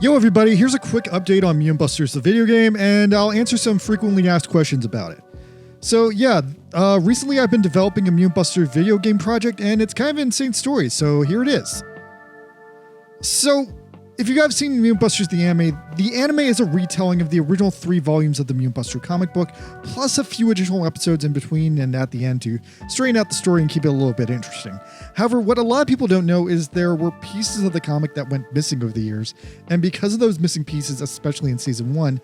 Yo everybody, here's a quick update on Mutant Busters, the video game, and I'll answer some frequently asked questions about it. So yeah, recently I've been developing a Mutant Busters video game project, and it's kind of an insane story, so here it is. So, if you guys have seen Mutant Busters the anime is a retelling of the original 3 volumes of the Mutant Busters comic book, plus a few additional episodes in between and at the end to straighten out the story and keep it a little bit interesting. However, what a lot of people don't know is there were pieces of the comic that went missing over the years, and because of those missing pieces, especially in Season 1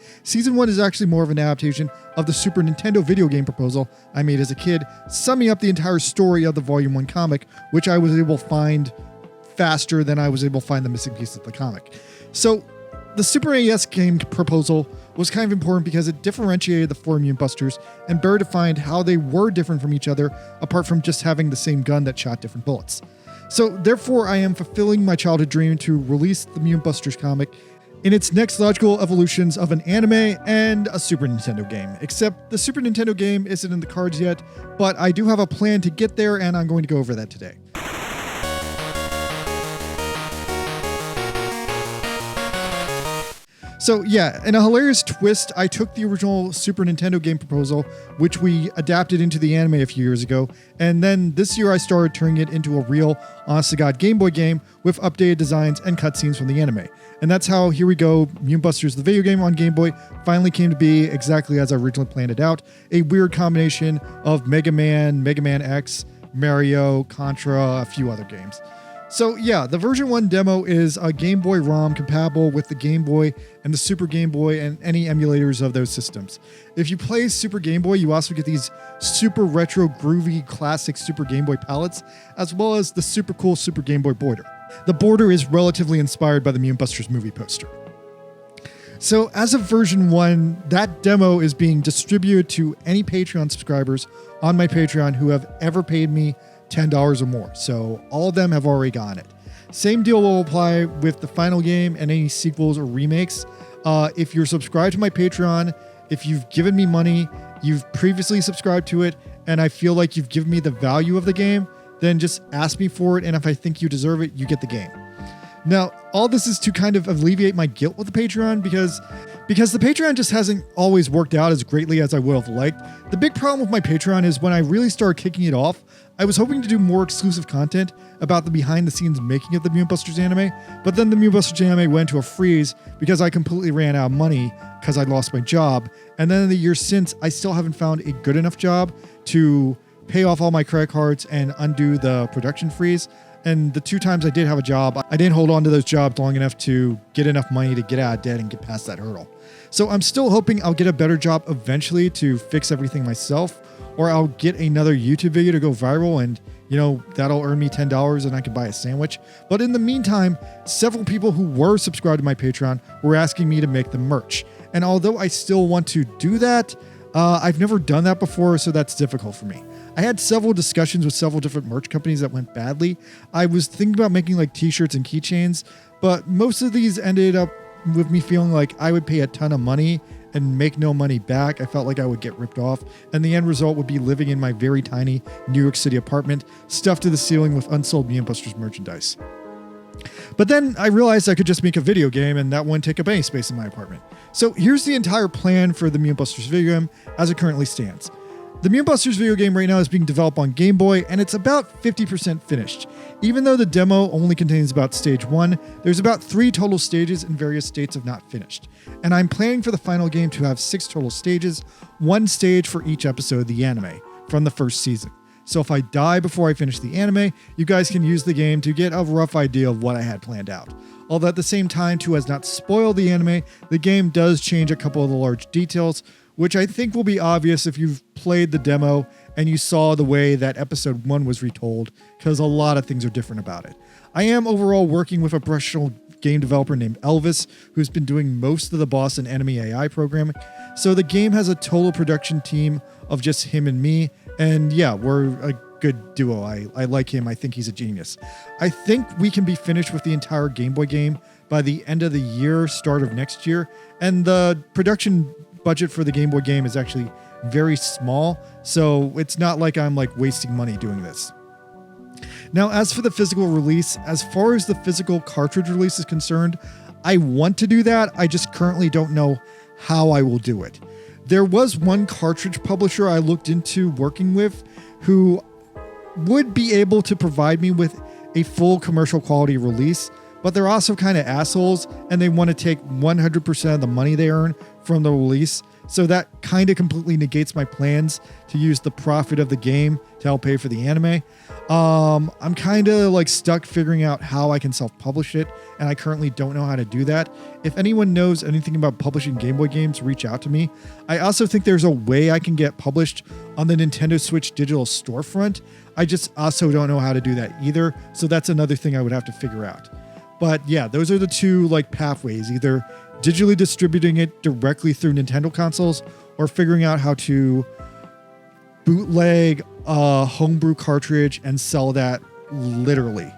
is actually more of an adaptation of the Super Nintendo video game proposal I made as a kid, summing up the entire story of the Volume 1 comic, which I was able to find faster than I was able to find the missing pieces of the comic. So the Super NES game proposal was kind of important because it differentiated the 4 Mutant Busters and better defined how they were different from each other apart from just having the same gun that shot different bullets. So therefore I am fulfilling my childhood dream to release the Mutant Busters comic in its next logical evolutions of an anime and a Super Nintendo game. Except the Super Nintendo game isn't in the cards yet, but I do have a plan to get there and I'm going to go over that today. So yeah, in a hilarious twist, I took the original Super Nintendo game proposal, which we adapted into the anime a few years ago, and then this year I started turning it into a real, honest-to-God Game Boy game with updated designs and cutscenes from the anime. And that's how Here We Go, Mutant Busters the video game on Game Boy finally came to be exactly as I originally planned it out, a weird combination of Mega Man, Mega Man X, Mario, Contra, a few other games. So yeah, the version 1 demo is a Game Boy ROM compatible with the Game Boy and the Super Game Boy and any emulators of those systems. If you play Super Game Boy, you also get these super retro groovy classic Super Game Boy palettes, as well as the super cool Super Game Boy border. The border is relatively inspired by the Mutant Busters movie poster. So as of version 1, that demo is being distributed to any Patreon subscribers on my Patreon who have ever paid me $10 or more. So all of them have already gotten it. Same deal will apply with the final game and any sequels or remakes. If you're subscribed to my Patreon, if you've given me money, you've previously subscribed to it, and I feel like you've given me the value of the game, then just ask me for it, and if I think you deserve it, you get the game. Now, all this is to kind of alleviate my guilt with the Patreon because the Patreon just hasn't always worked out as greatly as I would have liked. The big problem with my Patreon is when I really started kicking it off, I was hoping to do more exclusive content about the behind-the-scenes making of the Mutant Busters anime, but then the Mutant Busters anime went into a freeze because I completely ran out of money because I lost my job, and then in the years since, I still haven't found a good enough job to pay off all my credit cards and undo the production freeze. And the 2 times I did have a job, I didn't hold on to those jobs long enough to get enough money to get out of debt and get past that hurdle. So I'm still hoping I'll get a better job eventually to fix everything myself, or I'll get another YouTube video to go viral and, that'll earn me $10 and I can buy a sandwich. But in the meantime, several people who were subscribed to my Patreon were asking me to make the merch. And although I still want to do that, I've never done that before, so that's difficult for me. I had several discussions with several different merch companies that went badly. I was thinking about making like t-shirts and keychains, but most of these ended up with me feeling like I would pay a ton of money and make no money back. I felt like I would get ripped off, and the end result would be living in my very tiny New York City apartment, stuffed to the ceiling with unsold Mutant Busters merchandise. But then I realized I could just make a video game and that wouldn't take up any space in my apartment. So here's the entire plan for the Mutant Busters video game as it currently stands. The Mutant Busters video game right now is being developed on Game Boy, and it's about 50% finished. Even though the demo only contains about stage 1, there's about 3 total stages in various states of not finished. And I'm planning for the final game to have 6 total stages, 1 stage for each episode of the anime from the first season. So if I die before I finish the anime, you guys can use the game to get a rough idea of what I had planned out. Although at the same time, to as not spoil the anime, the game does change a couple of the large details, which I think will be obvious if you've played the demo and you saw the way that episode 1 was retold, because a lot of things are different about it. I am overall working with a professional game developer named Elvis, who's been doing most of the boss and enemy AI programming, so the game has a total production team of just him and me, and yeah, we're a good duo. I like him. I think he's a genius. I think we can be finished with the entire Game Boy game by the end of the year, start of next year, and the production budget for the Game Boy game is actually very small, so it's not like I'm wasting money doing this. Now, as for the physical release, as far as the physical cartridge release is concerned, I want to do that. I just currently don't know how I will do it. There was one cartridge publisher I looked into working with who would be able to provide me with a full commercial quality release, but they're also kind of assholes and they want to take 100% of the money they earn from the release. So that kind of completely negates my plans to use the profit of the game to help pay for the anime. I'm kind of like stuck figuring out how I can self-publish it, and I currently don't know how to do that. If anyone knows anything about publishing Game Boy games, reach out to me. I also think there's a way I can get published on the Nintendo Switch digital storefront. I just also don't know how to do that either. So that's another thing I would have to figure out. But yeah, those are the two like pathways, either digitally distributing it directly through Nintendo consoles or figuring out how to bootleg a homebrew cartridge and sell that literally.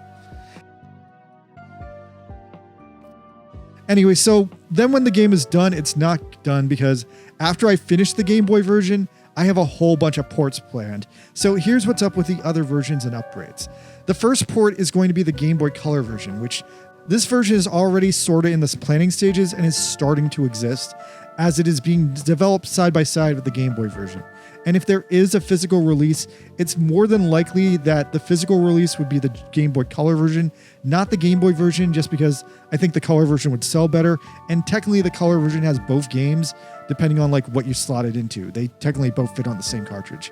Anyway, so then when the game is done, it's not done because after I finish the Game Boy version, I have a whole bunch of ports planned. So here's what's up with the other versions and upgrades. The first port is going to be the Game Boy Color version, which this version is already sort of in the planning stages and is starting to exist as it is being developed side by side with the Game Boy version. And if there is a physical release, it's more than likely that the physical release would be the Game Boy Color version, not the Game Boy version, just because I think the color version would sell better. And technically the color version has both games, depending on like what you slot it into. They technically both fit on the same cartridge.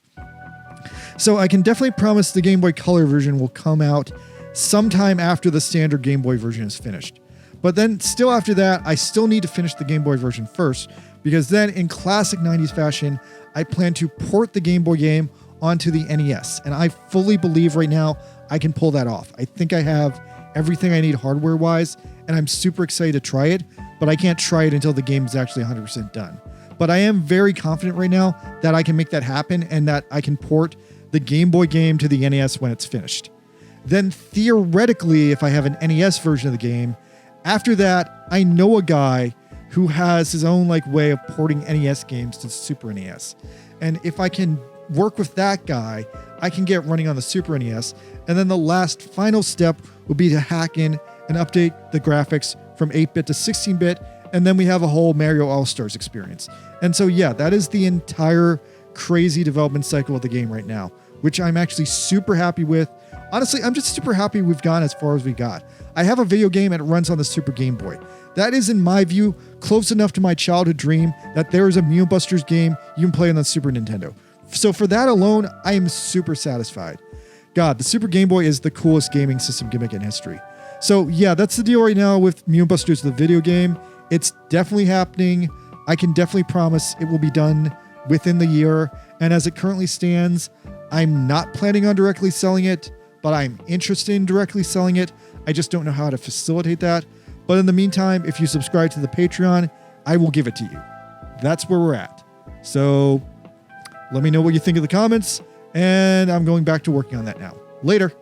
So I can definitely promise the Game Boy Color version will come out sometime after the standard Game Boy version is finished. But then still after that, I still need to finish the Game Boy version first, because then in classic 90s fashion, I plan to port the Game Boy game onto the NES. And I fully believe right now I can pull that off. I think I have everything I need hardware-wise, and I'm super excited to try it, but I can't try it until the game is actually 100% done. But I am very confident right now that I can make that happen and that I can port the Game Boy game to the NES when it's finished. Then theoretically, if I have an NES version of the game, after that, I know a guy who has his own like way of porting NES games to Super NES. And if I can work with that guy, I can get running on the Super NES. And then the last final step would be to hack in and update the graphics from 8-bit to 16-bit. And then we have a whole Mario All-Stars experience. And so, yeah, that is the entire crazy development cycle of the game right now, which I'm actually super happy with. Honestly, I'm just super happy we've gone as far as we got. I have a video game and it runs on the Super Game Boy. That is, in my view, close enough to my childhood dream that there is a Mutant Busters game you can play on the Super Nintendo. So for that alone, I am super satisfied. God, the Super Game Boy is the coolest gaming system gimmick in history. So yeah, that's the deal right now with Mutant Busters, the video game. It's definitely happening. I can definitely promise it will be done within the year. And as it currently stands, I'm not planning on directly selling it, but I'm interested in directly selling it. I just don't know how to facilitate that. But in the meantime, if you subscribe to the Patreon, I will give it to you. That's where we're at. So let me know what you think in the comments, and I'm going back to working on that now. Later.